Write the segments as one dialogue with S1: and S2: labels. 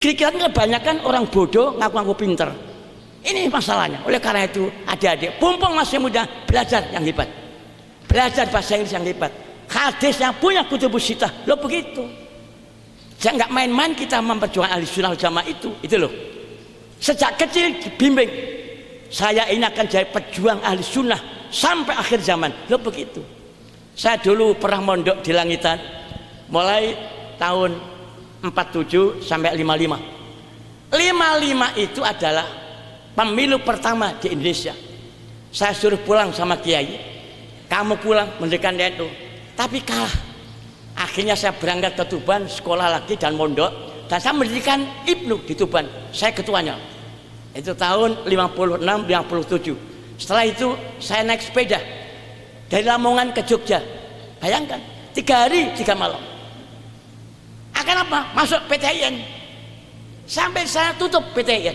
S1: Kira-kira kebanyakan orang bodoh ngaku-ngaku pinter. Ini masalahnya. Oleh karena itu, adik-adik, mumpung masih muda, belajar yang hebat. Belajar bahasa Inggris yang hebat. Hadis yang punya kutubus sittah. Loh begitu. Jangan nggak main-main kita memperjuangkan ahli sunnah wal jamaah itu loh. Sejak kecil dibimbing. Saya ini akan jadi pejuang ahli sunnah sampai akhir zaman. Loh begitu. Saya dulu pernah mondok di Langitan. Mulai tahun 47 sampai 55. 55 itu adalah pemilu pertama di Indonesia. Saya suruh pulang sama kiai, kamu pulang mendirikan NU, tapi kalah. Akhirnya saya berangkat ke Tuban, sekolah lagi dan mondok, dan saya mendirikan Ibnu di Tuban. Saya ketuanya. Itu tahun 56 57. Setelah itu saya naik sepeda dari Lamongan ke Jogja. Bayangkan, 3 hari 3 malam. Akan apa? Masuk PTIN. Sampai saya tutup PTIN.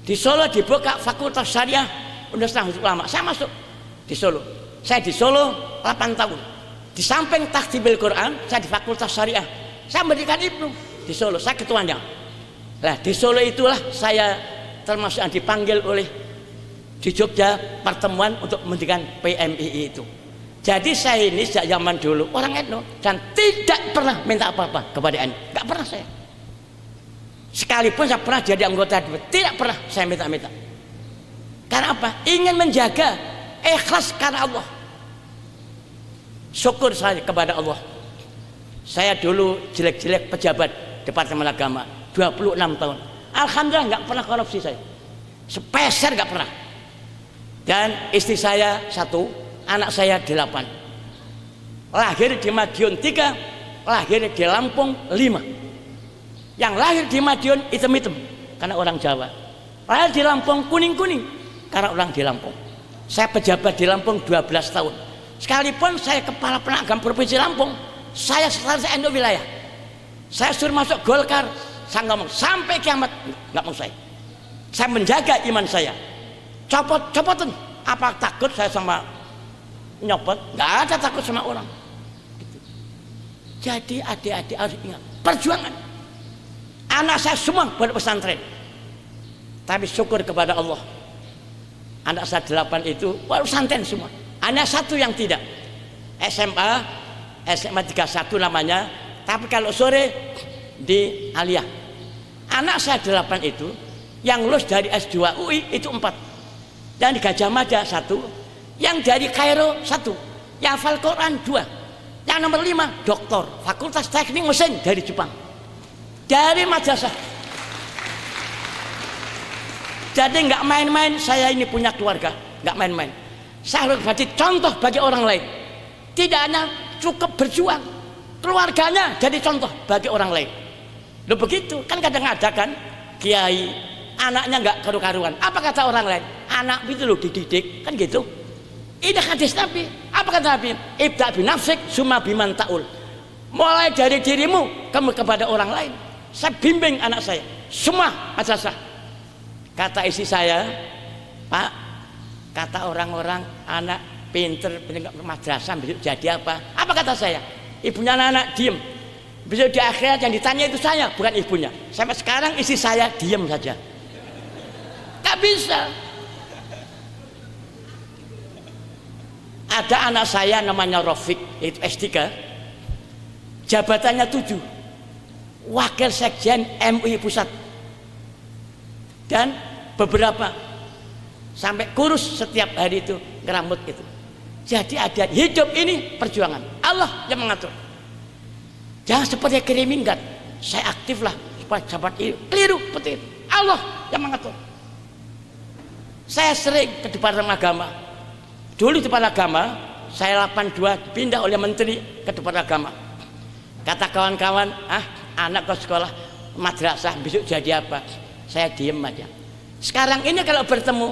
S1: Di Solo dibuka Fakultas Syariah Universitas Ulama. Saya masuk di Solo. Saya di Solo 8 tahun. Di samping takdibil Quran, saya di Fakultas Syariah. Saya mendirikan Ibnu di Solo. Saya ketuanya. Nah, di Solo itulah saya termasuk yang dipanggil oleh di Jogja pertemuan untuk mendirikan PMII itu. Jadi saya ini sejak zaman dulu orang NU dan tidak pernah minta apa-apa kepada NU. Enggak pernah saya. Sekalipun saya pernah jadi anggota DPR, tidak pernah saya minta-minta. Karena apa? Ingin menjaga ikhlas karena Allah. Syukur saya kepada Allah. Saya dulu jelek-jelek pejabat Departemen Agama 26 tahun. Alhamdulillah nggak pernah korupsi saya. Sepeser nggak pernah. Dan istri saya 1, anak saya 8. Lahir di Madiun 3, lahir di Lampung 5. Yang lahir di Madiun hitam-hitam karena orang Jawa. Lahir di Lampung kuning-kuning karena orang di Lampung. Saya pejabat di Lampung 12 tahun. Sekalipun saya kepala penagam provinsi Lampung, saya sekretaris NU wilayah. Saya suruh masuk Golkar, saya ngomong sampai kiamat nggak mau saya. Saya menjaga iman saya. Copotan. Apa takut saya sama nyopot? Nggak ada takut sama orang. Gitu. Jadi adik-adik harus ingat perjuangan. Anak saya semua buat pesantren. Tapi syukur kepada Allah. Anak saya 8 itu buat pesantren semua. Anak 1 yang tidak. SMA 31 namanya. Tapi kalau sore di Aliyah. Anak saya 8 itu yang lulus dari S2 UI itu 4. Dan di Gajah Mada 1, yang dari Kairo 1, yang hafal Quran 2, yang nomor 5 doktor Fakultas Teknik Mesin dari Jepang, dari madrasah. Jadi nggak main-main, saya ini punya keluarga, nggak main-main. Saya harus jadi contoh bagi orang lain. Tidak hanya cukup berjuang, keluarganya jadi contoh bagi orang lain. Loh begitu, kan kadang-kadang kan kiai anaknya nggak karu-karuan. Apa kata orang lain? Anak itu loh dididik, kan gitu. Ini hadis Nabi. Apa kata Nabi? Ibda binafsik summa biman ta'ul. Mulai dari dirimu, kamu kepada orang lain. Saya bimbing anak saya, semua madrasah. Kata istri saya, Pak, kata orang-orang anak pinter madrasah besok jadi apa? Apa kata saya? Ibunya anak diem. Besok di akhirat yang ditanya itu saya, bukan ibunya. Sampai sekarang istri saya diem saja. Gak bisa. Ada anak saya namanya Rofik, itu S3, jabatannya 7, wakil sekjen MUI Pusat, dan beberapa sampai kurus setiap hari itu ngerambut itu. Jadi ada hidup ini perjuangan Allah yang mengatur. Jangan seperti kerimingat, saya aktif lah supaya jabat ini keliru seperti itu. Allah yang mengatur. Saya sering ke Departemen Agama. Dulu di Departemen Agama, saya 82 dipindah oleh menteri ke Departemen Agama. Kata kawan-kawan, anak ke sekolah madrasah besok jadi apa? Saya diem aja. Sekarang ini kalau bertemu,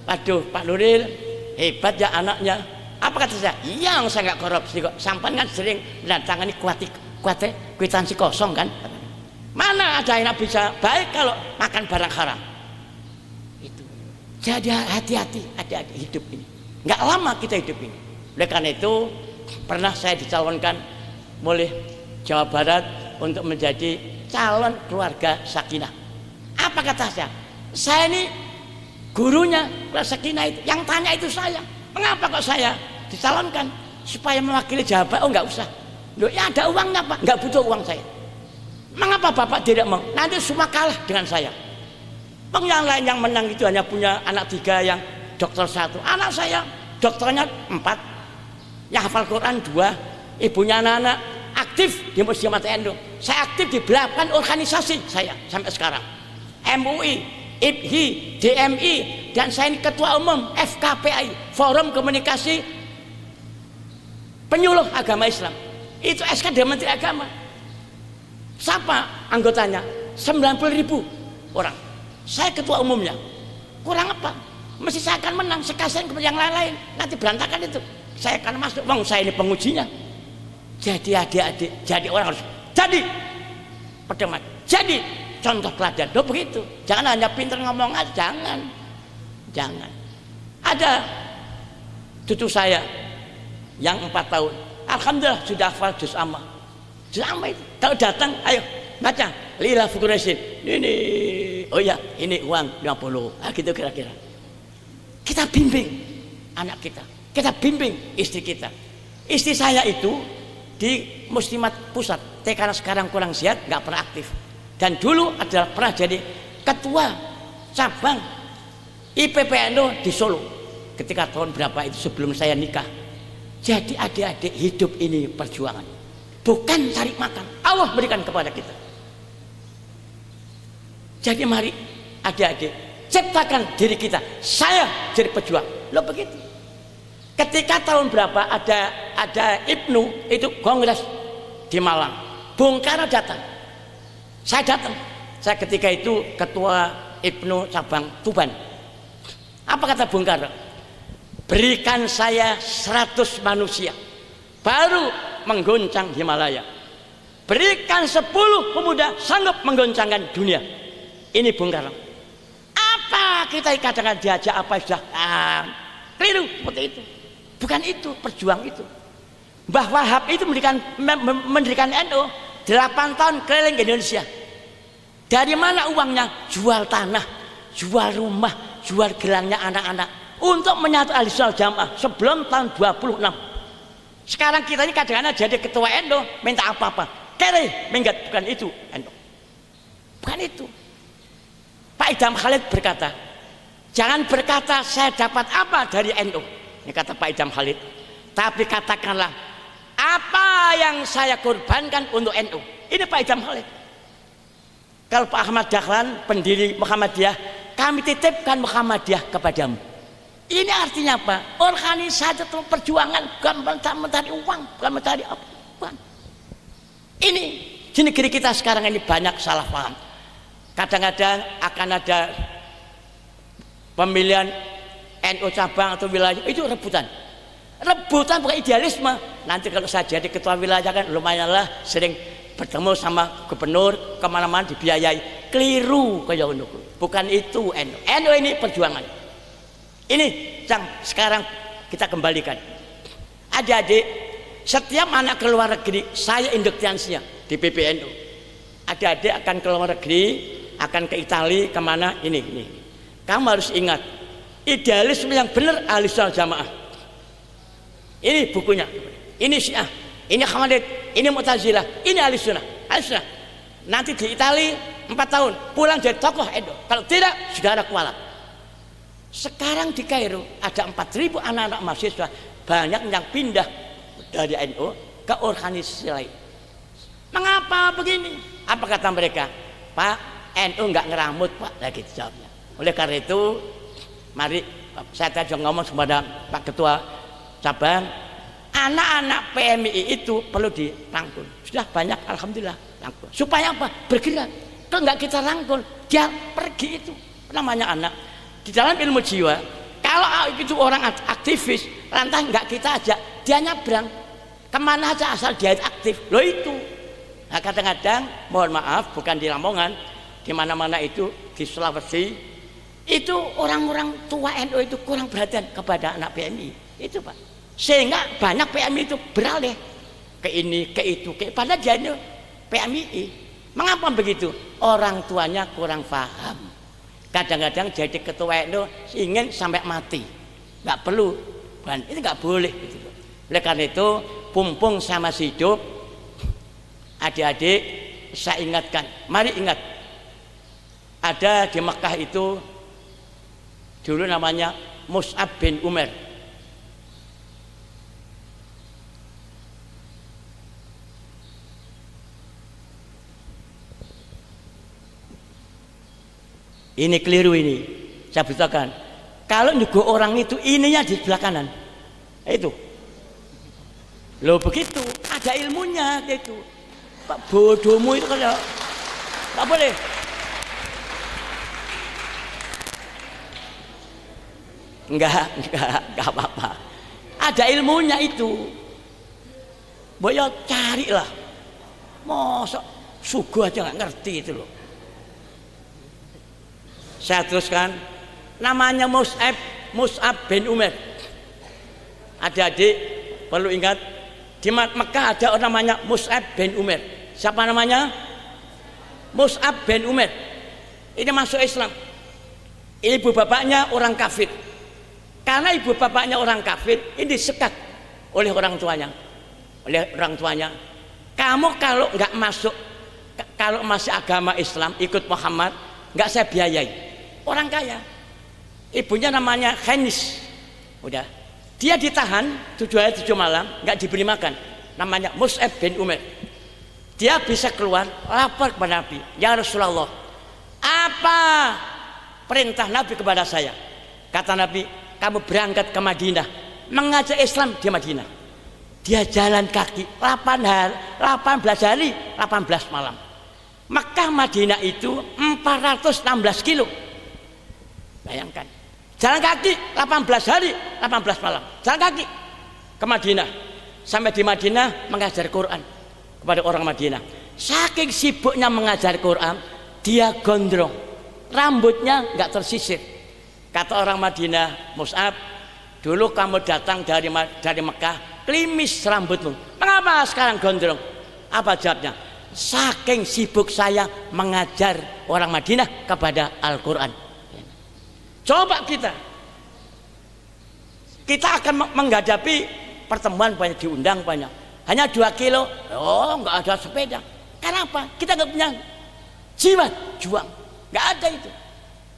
S1: waduh Pak Nuril hebat ya anaknya. Apa kata saya? Iya, saya nggak korupsi kok. Sampan kan sering mendatangani kwitansi kosong kan? Mana ada yang bisa baik kalau makan barang haram? Itu. Jadi hati-hati, hati-hati hidup ini. Nggak lama kita hidup ini. Oleh karena itu pernah saya dicalonkan oleh Jawa Barat untuk menjadi calon keluarga sakinah. Apa kata saya? Saya ini gurunya keluarga sakinah itu. Yang tanya itu saya. Mengapa kok saya dicalonkan? Supaya mewakili Jabar. Oh, nggak usah. Loh, ya ada uangnya Pak. Nggak butuh uang saya. Mengapa Bapak tidak mau? Nanti semua kalah dengan saya. Yang lain yang menang itu hanya punya anak 3 yang dokter 1. Anak saya dokternya 4, yang hafal Quran 2, ibunya anak-anak aktif di Muslimat NU. Saya aktif di belapan organisasi saya sampai sekarang. MUI, IPHI, DMI, dan saya ini ketua umum FKPI, Forum Komunikasi Penyuluh Agama Islam. Itu SK dari Menteri Agama. Siapa anggotanya? 90.000 orang. Saya ketua umumnya. Kurang apa? Mesti saya akan menang. Sekasian kepada yang lain-lain. Nanti berantakan itu. Saya akan masuk. Bang, saya ini pengujinya. Jadi adik-adik, jadi orang harus jadi pedoman, jadi contoh teladan. Loh begitu. Jangan hanya pintar ngomong aja. Jangan. Ada cucu saya yang 4 tahun. Alhamdulillah sudah hafal juz amma. Juz amma itu. Kalau datang, ayo baca. Lila Fukuresin. Ini, oh ya, ini uang 50. Nah, gitu kira-kira. Kita bimbing anak kita. Kita bimbing istri kita. Istri saya itu di Muslimat Pusat, karena sekarang kurang sehat, nggak pernah aktif. Dan dulu adalah pernah jadi ketua cabang IPPNU di Solo. Ketika tahun berapa itu sebelum saya nikah. Jadi adik-adik, hidup ini perjuangan. Bukan cari makan. Allah berikan kepada kita. Jadi mari adik-adik, ciptakan diri kita. Saya jadi pejuang. Loh begitu. Ketika tahun berapa ada Ibnu itu kongres di Malang, Bung Karno datang, saya datang. Saya ketika itu ketua Ibnu cabang Tuban. Apa kata Bung Karno? Berikan saya 100 manusia baru menggoncang Himalaya. Berikan 10 pemuda sanggup menggoncangkan dunia. Ini Bung Karno. Apa kita kadang-kadang diajak apa sudah keliru seperti itu. Bukan itu, perjuang itu. Mbah Wahab itu mendirikan NU 8 tahun keliling Indonesia. Dari mana uangnya? Jual tanah, jual rumah, jual gelangnya anak-anak untuk menyatu Ahlussunnah Jamaah sebelum tahun 26. Sekarang kita ini kadang-kadang jadi ketua NU minta apa-apa. Kere, minggat, bukan itu NU. Bukan itu. Pak Idham Khalid berkata, jangan berkata saya dapat apa dari NU. Ini kata Pak Idham Khalid. Tapi katakanlah apa yang saya korbankan untuk NU. Ini Pak Idham Khalid. Kalau Pak Ahmad Dahlan pendiri Muhammadiyah, kami titipkan Muhammadiyah kepadamu. Ini artinya apa? Organisasi itu perjuangan, bukan mencari uang, bukan mencari apa. Bukan. Ini di negeri kita sekarang ini banyak salah paham. Kadang-kadang akan ada pemilihan NU cabang atau wilayah, itu rebutan bukan idealisme. Nanti kalau saya jadi ketua wilayah kan lumayanlah sering bertemu sama gubernur, kemana-mana dibiayai. Keliru kayak bukan itu NU ini perjuangan. Ini yang sekarang kita kembalikan. Adik-adik, setiap anak ke luar negeri saya induktiansinya di PBNU. Adik-adik akan ke luar negeri, akan ke Italia, kemana ini. Kamu harus ingat, idealisme yang benar Ahlussunnah Jamaah. Ini bukunya, ini Syiah, ini Khawarij, ini Mu'tazilah, ini Ahlussunnah. Nanti di Italia 4 tahun pulang jadi tokoh NU. Kalau tidak, saudara kualat. Sekarang di Kairo ada 4.000 anak-anak mahasiswa, banyak yang pindah dari NU ke organisasi lain. Mengapa begini? Apa kata mereka? Pak, NU nggak ngeramut Pak, lagi jawabnya. Oleh karena itu, mari saya tadi ngomong kepada Pak Ketua Cabang, anak-anak PMI itu perlu dirangkul. Sudah banyak, alhamdulillah rangkul. Supaya apa? Bergerak. Kalau nggak kita rangkul, dia pergi itu. Namanya anak. Di dalam ilmu jiwa, kalau itu orang aktivis, lantas nggak kita ajak, dia nyabrang kemana aja asal dia aktif. Loh itu. Nah kadang-kadang, mohon maaf, bukan di Lamongan, di mana-mana itu di Sulawesi, itu orang-orang tua NU itu kurang perhatian kepada anak PMI. Itu Pak. Sehingga banyak PMI itu beralih ke ini, ke itu, padahal dia ini PMI. Mengapa begitu? Orang tuanya kurang paham. Kadang-kadang jadi ketua itu ingin sampai mati, nggak perlu, dan ini nggak boleh. Gitu. Oleh karena itu, pumpung sama hidup, adik-adik, saya ingatkan, mari ingat, ada di Mekah itu dulu namanya Mus'ab bin Umair. Ini keliru ini, saya beritakan. Kalau nyuguh orang itu ininya di sebelah kanan, itu. Loh begitu, ada ilmunya gitu. Pak bodohmu itu kalau tak boleh. Enggak apa-apa. Ada ilmunya itu. Boyo carilah. Masa suguh aja nggak ngerti itu loh. Saya teruskan, namanya Mus'ab bin Umair. Adik-adik perlu ingat, di Mekah ada orang namanya Mus'ab bin Umair. Siapa namanya? Mus'ab bin Umair. Ini masuk Islam. Ibu bapaknya orang kafir. Karena ibu bapaknya orang kafir, ini disekat oleh orang tuanya. Kamu kalau nggak masuk, kalau masih agama Islam, ikut Muhammad, nggak saya biayai. Orang kaya, ibunya namanya Khanis, udah, dia ditahan 7 hari 7 malam, nggak diberi makan. Namanya Mus'ab bin Umair. Dia bisa keluar, lapor kepada Nabi, ya Rasulullah, apa perintah Nabi kepada saya? Kata Nabi, kamu berangkat ke Madinah, mengajak Islam di Madinah. Dia jalan kaki 18 hari 18 malam. Mekah Madinah itu 416 kilo. Bayangkan, jalan kaki 18 hari 18 malam, jalan kaki ke Madinah. Sampai di Madinah mengajar Quran kepada orang Madinah. Saking sibuknya mengajar Quran, dia gondrong, rambutnya nggak tersisir. Kata orang Madinah, Mus'ab, dulu kamu datang dari Mekah, klimis rambutmu, mengapa sekarang gondrong? Apa jawabnya? Saking sibuk saya mengajar orang Madinah kepada Al-Quran. Coba kita akan menghadapi pertemuan banyak, diundang banyak, hanya 2 kilo, nggak ada sepeda. Kenapa? Kita nggak punya jiwa juang, nggak ada itu.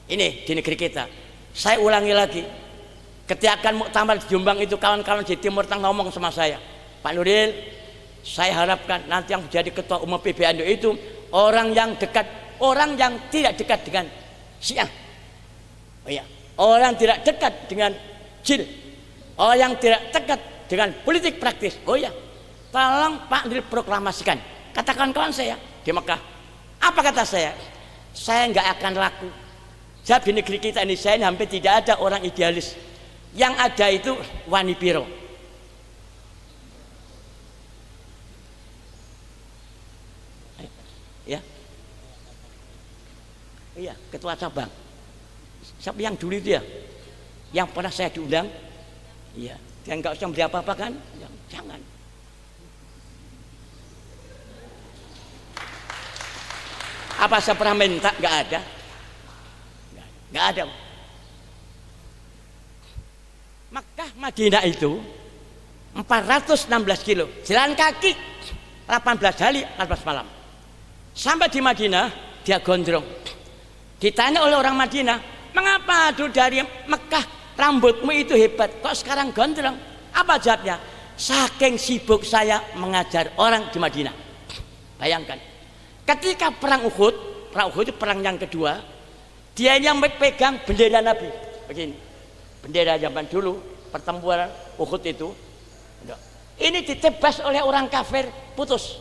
S1: Ini di negeri kita. Saya ulangi lagi, ketika akan muktamar di Jombang itu, kawan-kawan di Timur Tengah ngomong sama saya, Pak Nuril, saya harapkan nanti yang menjadi ketua umum PBNU itu orang yang tidak dekat dengan Syiah. Oh iya, orang tidak dekat dengan jin, orang yang tidak dekat dengan politik praktis. Oh iya, tolong Pak Nuril proklamasikan. Katakan kawan saya di Mekah. Apa kata saya? Saya nggak akan laku. Sebab di negeri kita ini saya hampir tidak ada orang idealis. Yang ada itu wani piro. Ya, iya, ketua cabang. Siapa yang dulu itu ya, yang pernah saya diundang, iya, yang nggak usah beri apa-apa kan, ya, jangan. Apa saya pernah minta? Nggak ada, nggak ada. Mekah Madinah itu 416 kilo, jalan kaki 18 hari 18 malam. Sampai di Madinah dia gondrong. Ditanya oleh orang Madinah, mengapa dulu dari Mekah rambutmu itu hebat, kok sekarang gondrong? Apa jawabnya? Saking sibuk saya mengajar orang di Madinah. Bayangkan, ketika perang Uhud itu perang yang kedua, dia yang memegang bendera Nabi begini, bendera zaman dulu pertempuran Uhud itu. Ini ditebas oleh orang kafir, putus,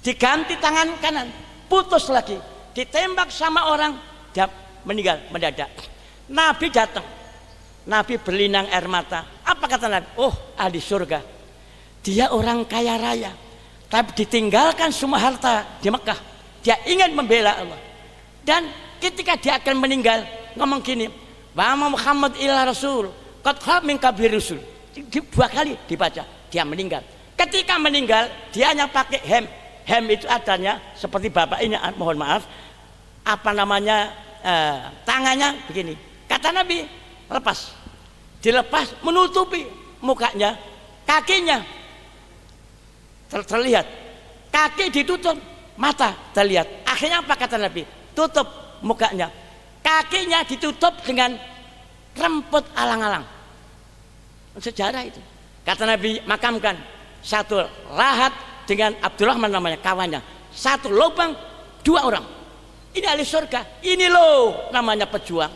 S1: diganti tangan kanan, putus lagi, ditembak sama orang, dia meninggal mendadak. Nabi datang, Nabi berlinang air mata. Apa kata Nabi? Oh, ahli surga. Dia orang kaya raya, tapi ditinggalkan semua harta di Mekah. Dia ingin membela Allah. Dan ketika dia akan meninggal, ngomong gini, wa Muhammad illa rasul qad khalaq min qabli rusul. 2 kali dibaca, dia meninggal. Ketika meninggal, dia hanya pakai hem Hem itu adanya seperti bapak ini, mohon maaf, apa namanya, tangannya begini. Kata Nabi, lepas, dilepas menutupi mukanya, kakinya terlihat, kaki ditutup, mata terlihat. Akhirnya apa kata Nabi? Tutup mukanya, kakinya ditutup dengan remput alang-alang. Sejarah itu. Kata Nabi, makamkan satu lahat dengan Abdurrahman namanya, kawannya, satu lubang, 2 orang. Ini ahli surga. Ini loh namanya pejuang.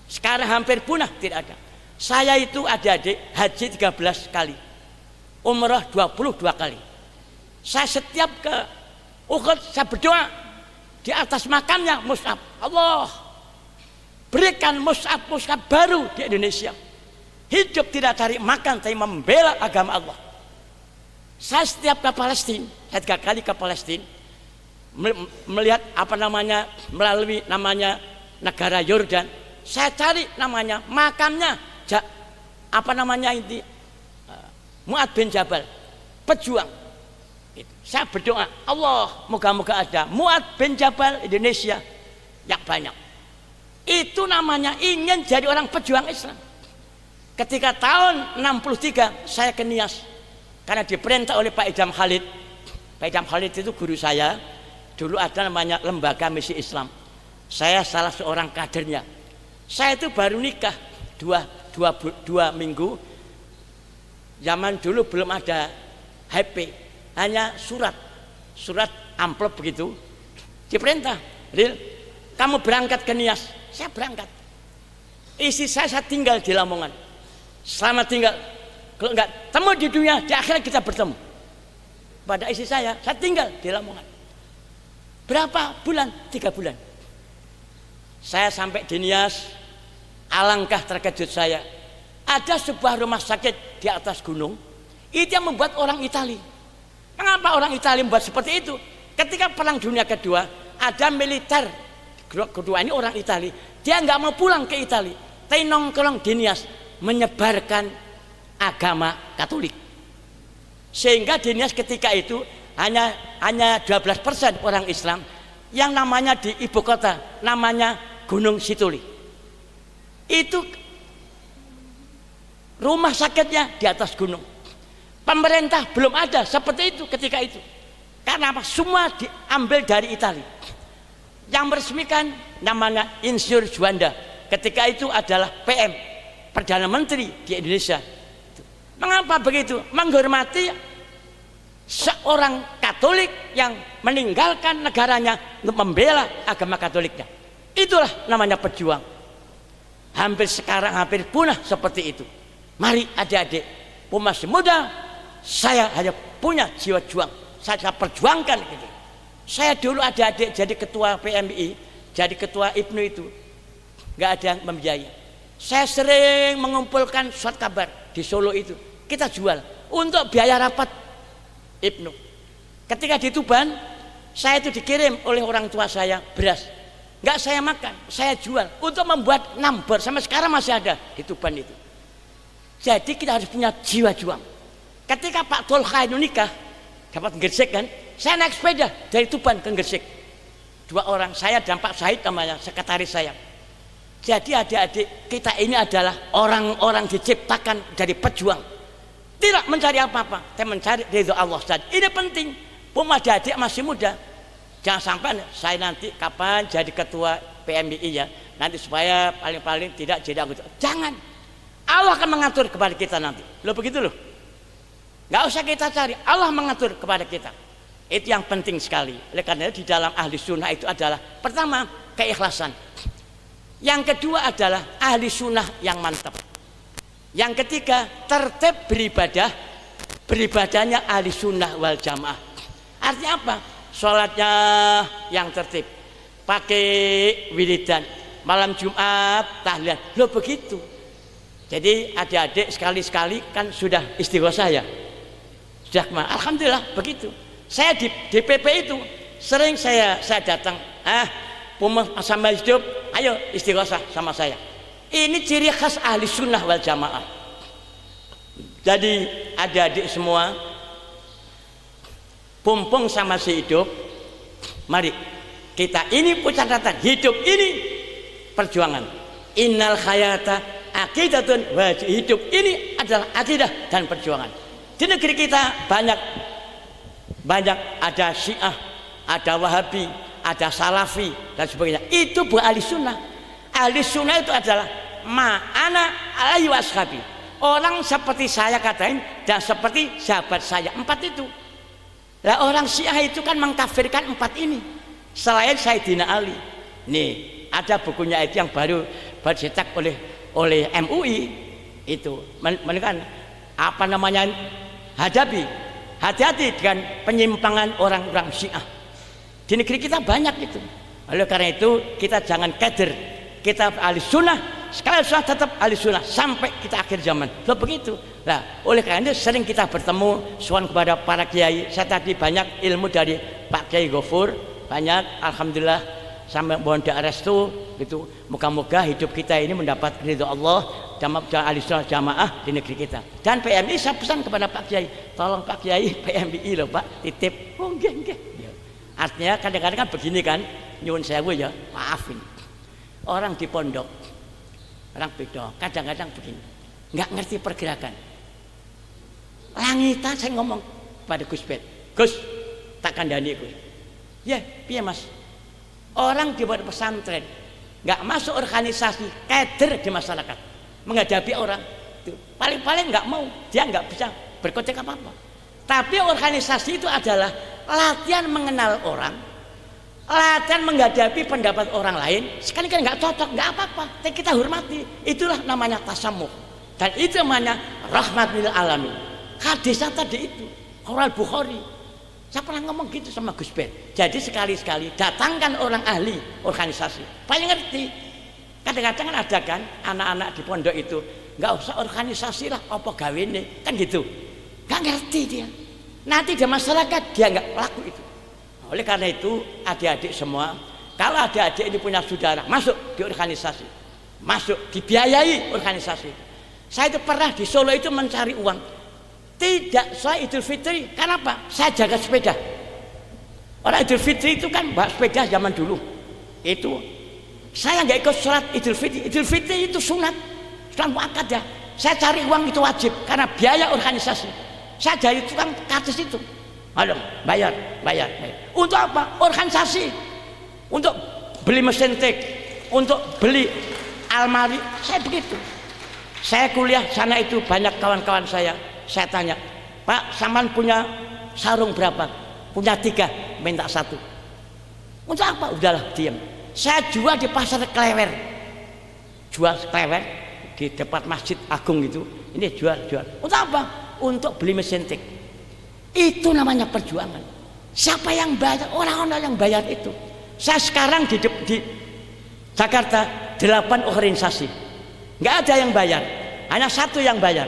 S1: Sekarang hampir punah, tidak ada. Saya itu adik-adik haji 13 kali, umrah 22 kali. Saya setiap ke Uhud saya berdoa di atas makamnya Mus'ab, Allah berikan Mus'ab baru di Indonesia, hidup tidak cari makan tapi membela agama Allah. Saya setiap ke Palestina, saya 3 kali ke Palestina, melihat apa namanya, melalui namanya negara Yordan, saya cari namanya makamnya apa namanya ini, Mu'ad bin Jabal, pejuang. Saya berdoa, Allah moga-moga ada Mu'ad bin Jabal Indonesia yang banyak. Itu namanya ingin jadi orang pejuang Islam. Ketika tahun 63 saya ke Nias karena diperintah oleh Pak Idham Khalid. Pak Idham Khalid itu guru saya. Dulu ada namanya Lembaga Misi Islam. Saya salah seorang kadernya. Saya itu baru nikah 2 minggu. Zaman dulu belum ada HP, hanya surat amplop begitu. Diperintah, Ril, kamu berangkat ke Nias. Saya berangkat. Istri saya tinggal di Lamongan. Selama tinggal, kalau enggak temu di dunia, di akhirat kita bertemu. Pada istri saya tinggal di Lamongan. Berapa bulan? 3 bulan. Saya sampai di Nias, alangkah terkejut saya. Ada sebuah rumah sakit di atas gunung. Itu yang membuat orang Itali. Mengapa orang Itali membuat seperti itu? Ketika Perang Dunia Kedua, ada militer kedua ini orang Itali. Dia nggak mau pulang ke Itali, tapi nongkrong di Nias menyebarkan agama Katolik. Sehingga di Nias ketika itu hanya 12% orang Islam, yang namanya di ibu kota namanya Gunung Situli. Itu rumah sakitnya di atas gunung. Pemerintah belum ada seperti itu ketika itu. Karena apa? Semua diambil dari Italia. Yang meresmikan namanya Insinyur Juanda. Ketika itu adalah PM, Perdana Menteri di Indonesia. Mengapa begitu? Menghormati seorang Katolik yang meninggalkan negaranya untuk membela agama Katoliknya. Itulah namanya pejuang. Hampir sekarang hampir punah seperti itu. Mari adik-adik, masih muda, saya hanya punya jiwa juang. Saya perjuangkan gitu. Saya dulu adik-adik jadi ketua PMI, jadi ketua IPNU itu nggak ada yang membiayai. Saya sering mengumpulkan surat kabar di Solo itu, kita jual untuk biaya rapat IPNU. Ketika di Tuban, saya itu dikirim oleh orang tua saya beras, nggak saya makan, saya jual untuk membuat number. Sampai sekarang masih ada di Tuban itu. Jadi kita harus punya jiwa juang. Ketika Pak Tolha itu nikah, dapat Gresik kan, saya naik sepeda dari Tuban ke Gresik. 2 orang, saya dan Pak Syahid namanya, sekretaris saya. Jadi adik-adik, kita ini adalah orang-orang diciptakan dari pejuang. Tidak mencari apa-apa, tapi mencari ridho Allah saja. Ini penting. Adik-adik masih muda, jangan sampai saya nanti kapan jadi ketua PMI ya, nanti supaya paling-paling tidak jadi anggota. Jangan. Allah akan mengatur kepada kita nanti. Loh begitu loh. Nggak usah kita cari, Allah mengatur kepada kita. Itu yang penting sekali. Oleh karena itu di dalam ahli sunnah itu adalah pertama keikhlasan. Yang kedua adalah ahli sunnah yang mantap. Yang ketiga tertib beribadah, beribadahnya ahli sunnah wal jamaah. Artinya apa? Sholatnya yang tertib, pakai wiridan, malam Jumat tahlilan. Loh begitu. Jadi adik-adik sekali-sekali kan sudah istighosah ya. Sudah kemana? Alhamdulillah begitu. Saya di DPP itu sering saya datang, sama hidup, ayo istighosah sama saya. Ini ciri khas ahli sunnah wal jamaah. Jadi adik-adik semua, Pumpung sama si hidup, mari kita ini punya catatan, hidup ini perjuangan. Innal hayata aqidatun, hidup ini adalah akidah dan perjuangan. Di negeri kita banyak ada Syiah, ada Wahabi, ada Salafi dan sebagainya. Itu bukan ahli sunnah. Ahli sunnah itu adalah ma'ana alaihi washabi, orang seperti saya katain dan seperti sahabat saya, 4 itu. Lah orang Syiah itu kan mengkafirkan 4 ini selain Sayyidina Ali. Nih ada bukunya itu yang baru dicetak oleh MUI itu, kan apa namanya, hati-hati dengan penyimpangan orang-orang Syiah. Di negeri kita banyak itu. Oleh karena itu kita jangan keder, kita ahli sunnah, sekali sunnah tetap ahli sunnah sampai kita akhir zaman. Loh begitu. Nah, oleh karena itu sering kita bertemu suan kepada para kiai. Saya tadi banyak ilmu dari Pak Kiai Gofur, banyak, alhamdulillah, sampai mohon doa restu gitu. Moga-moga hidup kita ini mendapat ridho Allah, ahli sunnah jamaah di negeri kita. Dan PMI saya pesan kepada Pak Kiai, tolong Pak Kiai PMI loh Pak, titip. Oh nggih. Artinya kadang-kadang kan begini kan, nyuwun sewu ya, maafin. Orang di pondok, orang beda, kadang-kadang begini, nggak ngerti pergerakan. Langitan saya ngomong pada Gus Bet, Gus, tak kandani Gus. Ya, piye Mas? Orang dibuat pesantren, nggak masuk organisasi, keder di masyarakat, menghadapi orang, itu paling-paling nggak mau, dia nggak bisa berkotek apa-apa. Tapi organisasi itu adalah latihan mengenal orang, latihan menghadapi pendapat orang lain. Sekali kan nggak cocok, nggak apa-apa, tapi kita hormati. Itulah namanya tasamuh, dan itu namanya rahmat lil alamin. Hadisnya tadi itu Al Bukhari. Saya pernah ngomong gitu sama Gus Bet. Jadi sekali-sekali datangkan orang ahli organisasi, paling ngerti. Kadang-kadang kan ada kan anak-anak di pondok itu nggak usah organisasi lah, apa gawe nih kan gitu, nggak ngerti dia. Nanti di masyarakat dia nggak laku itu. Oleh karena itu adik-adik semua, kalau adik-adik ini punya saudara masuk di organisasi, masuk dibiayai organisasi. Saya itu pernah di Solo itu mencari uang. Tidak, saya Idul Fitri. Kenapa? Saya jaga sepeda. Orang Idul Fitri itu kan bawa sepeda zaman dulu. Itu saya nggak ikut sholat Idul Fitri. Idul Fitri itu sunat muakkad ya. Saya cari uang itu wajib karena biaya organisasi. Saya jadi tukang karcis itu. Halo, bayar. Untuk apa? Organisasi. Untuk beli mesin tek, untuk beli almari. Saya begitu. Saya kuliah sana itu banyak kawan-kawan saya. Saya tanya, Pak, sampean punya sarung berapa? Punya 3, minta 1. Untuk apa? Udahlah, diam. Saya jual di pasar Klewer. Jual Klewer di depan Masjid Agung itu. Ini jual. Untuk apa? Untuk beli mesin tik. Itu namanya perjuangan. Siapa yang bayar? Orang-orang yang bayar itu. Saya sekarang di Jakarta 8 organisasi. Nggak ada yang bayar. Hanya 1 yang bayar.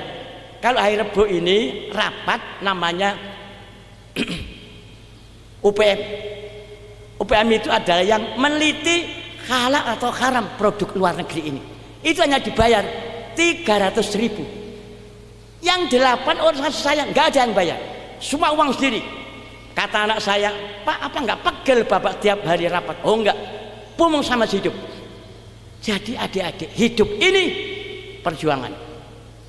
S1: Kalau hari Rebo ini rapat namanya UPM. UPM itu adalah yang meneliti halal atau haram produk luar negeri ini. Itu hanya dibayar 300.000. Yang 8 organisasi saya nggak ada yang bayar, semua uang sendiri. Kata anak saya, Pak, apa nggak pegel Bapak tiap hari rapat? Oh enggak, pumung sama hidup. Jadi adik-adik, hidup ini perjuangan.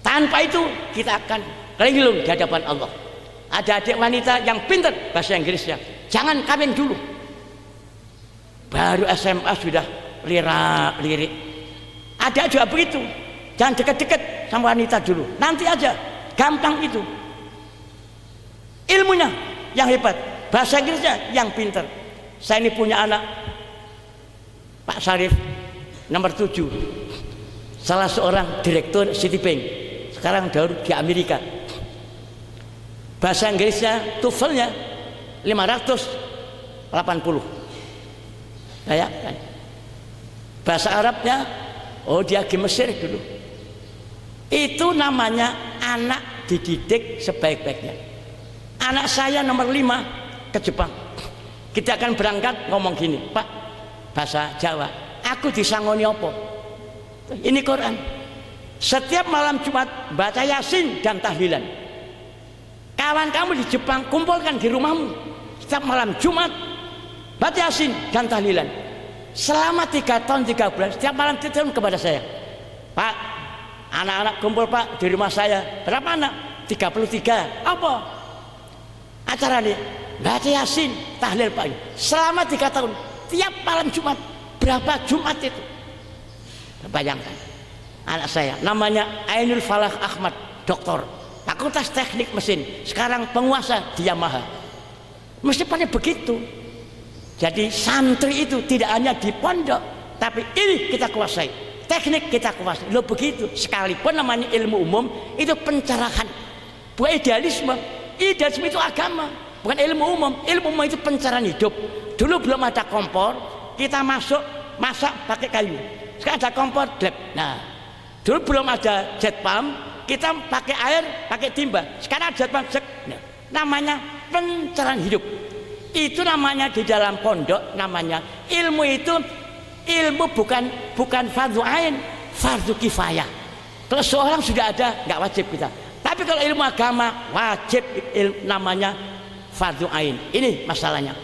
S1: Tanpa itu kita akan keliling di hadapan Allah. Ada adik wanita yang pintar bahasa Inggrisnya, jangan kawin dulu. Baru SMA sudah lirik. Ada juga begitu. Jangan dekat-dekat sama wanita dulu. Nanti aja, gampang itu. Ilmunya yang hebat, bahasa Inggrisnya yang pintar. Saya ini punya anak, Pak Sarif, nomor 7, salah seorang direktur Citibank. Sekarang baru di Amerika. Bahasa Inggrisnya TOEFL-nya 580. Bayangkan. Bahasa Arabnya, oh dia di Mesir dulu. Itu namanya anak dididik sebaik-baiknya. Anak saya nomor 5 ke Jepang. Kita akan berangkat ngomong gini, Pak, bahasa Jawa, aku disangoni apa? Ini Quran. Setiap malam Jumat baca Yasin dan tahlilan. Kawan kamu di Jepang kumpulkan di rumahmu. setiap malam Jumat baca Yasin dan tahlilan selama 3 tahun 3 bulan. Setiap malam telepon kepada saya, Pak, anak-anak kumpul Pak di rumah saya. Berapa anak? 33. Apa acara nih? Baca Yasin tahlil Pak selama 3 tahun tiap malam Jumat. Berapa Jumat itu? Bayangkan, anak saya namanya Ainul Falah Ahmad, doktor, Fakultas Teknik Mesin, sekarang penguasa di Yamaha. Mesti pada begitu. Jadi santri itu tidak hanya di pondok, tapi ini kita kuasai, teknik kita kuasai. Lo begitu, sekalipun namanya ilmu umum itu pencerahan, bukan idealisme. Idealisme itu agama, bukan ilmu umum. Ilmu umum itu pencerahan hidup. Dulu belum ada kompor, kita masak pakai kayu. Sekarang ada kompor, glep. Nah, dulu belum ada jet pump, kita pakai air, pakai timba. Sekarang ada jet pump, nah, namanya pencerahan hidup. Itu namanya di dalam pondok, namanya ilmu itu, ilmu bukan fardu ain, fardu kifayah. Kalau seorang sudah ada, nggak wajib kita. Tapi kalau ilmu agama wajib, namanya fardu ain. Ini masalahnya.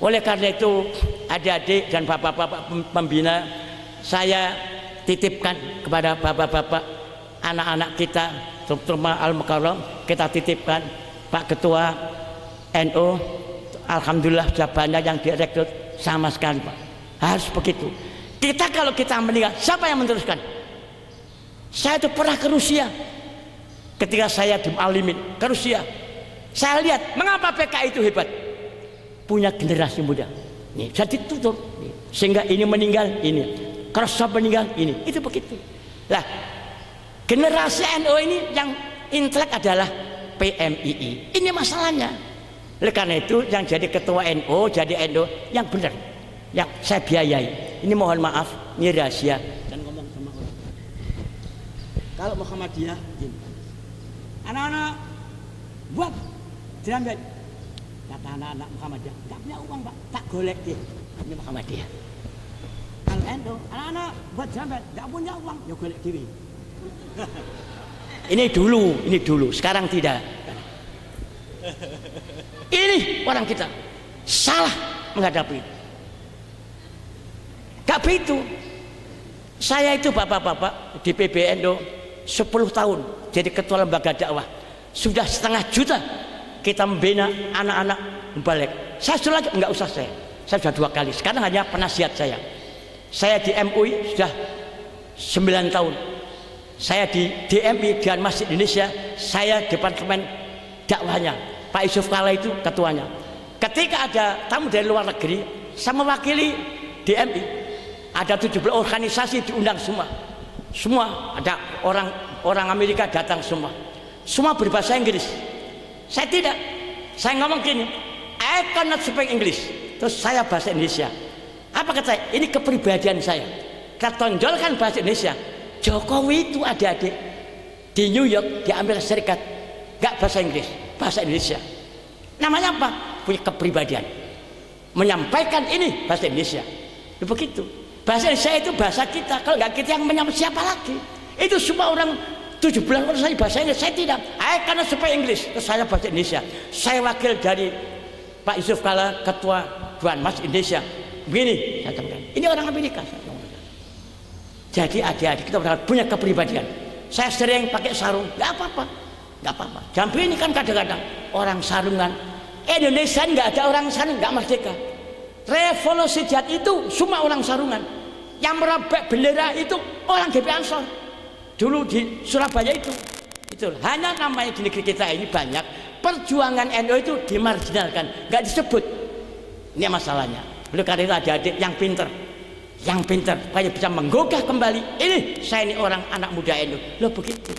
S1: Oleh karena itu, adik-adik dan bapak-bapak pembina, saya titipkan kepada bapak-bapak anak-anak kita, terutama Al-Mukarram, kita titipkan Pak Ketua NU, alhamdulillah sudah banyak yang direkrut sama sekali Pak. Harus begitu. Kita kalau kita meninggal, siapa yang meneruskan? Saya itu pernah ke Rusia. Ketika saya di Alimin ke Rusia, saya lihat mengapa PKI itu hebat. Punya generasi muda. Nih, saya ditutur. Nih, sehingga ini meninggal, ini. Kerasa meninggal, ini. Itu begitu. Lah, generasi NU ini yang intelek adalah PMII. Ini masalahnya. Oleh karena itu, yang jadi ketua NU, jadi NU yang benar, yang saya biayai. Ini mohon maaf, ini rahasia. Dan ngomong sama orang. Kalau Muhammadiyah, gini. Anak-anak, buat diambil. Kata anak-anak Muhammadiyah, nggak punya uang Pak, tak golek dia. Ini Muhammadiyah. Kalau NU, anak-anak buat jambat, nggak punya uang, ya golek diri. Ini dulu, sekarang tidak. Ini orang kita salah menghadapi. Gak begitu. Saya itu bapak-bapak di PBNU 10 tahun jadi ketua lembaga dakwah, sudah 1,5 juta kita membina anak-anak balik. Saya sudah lagi, enggak usah saya sudah 2 kali, sekarang hanya penasihat saya. Saya di MUI sudah 9 tahun, saya di DMI Dewan Masjid Indonesia, saya departemen dakwahnya, Pak Yusuf Kala itu ketuanya. Ketika ada tamu dari luar negeri, saya mewakili DMI, ada 17 organisasi diundang semua ada orang Amerika datang semua berbahasa Inggris. Saya tidak, saya ngomong gini, I cannot speak English. Terus saya bahasa Indonesia. Apa kata saya? Ini kepribadian saya. Kita tonjolkan bahasa Indonesia. Jokowi itu adik-adik di New York, di Amerika Serikat, gak bahasa Inggris, bahasa Indonesia. Namanya apa? Punya kepribadian. Menyampaikan ini bahasa Indonesia. Begitu. Bahasa Indonesia itu bahasa kita. Kalau nggak kita yang menyampaikan, siapa lagi? Itu semua orang 17 orang saya bahasa Inggris, saya tidak. Karena supaya Inggris, terus saya bahasa Indonesia. Saya wakil dari Pak Yusuf Kala, Ketua Dewan Masjid Indonesia. Begini, saya katakan, ini orang Amerika. Jadi adik-adik kita punya kepribadian. Saya sering pakai sarung, nggak apa-apa. Jambi ini kan kadang-kadang orang sarungan. Indonesia nggak ada orang sarungan, nggak merdeka. Revolusi Jihad itu semua orang sarungan. Yang merobek bendera itu orang GP Ansor. Dulu di Surabaya itu hanya namanya di negeri kita ini banyak perjuangan NU itu dimarginalkan, nggak disebut. Ini masalahnya. Oleh karena itu adik-adik yang pinter supaya bisa menggugah kembali. Ini saya ini orang anak muda NU. Loh begitu.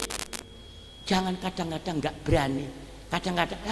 S1: Jangan kadang-kadang nggak berani, kadang-kadang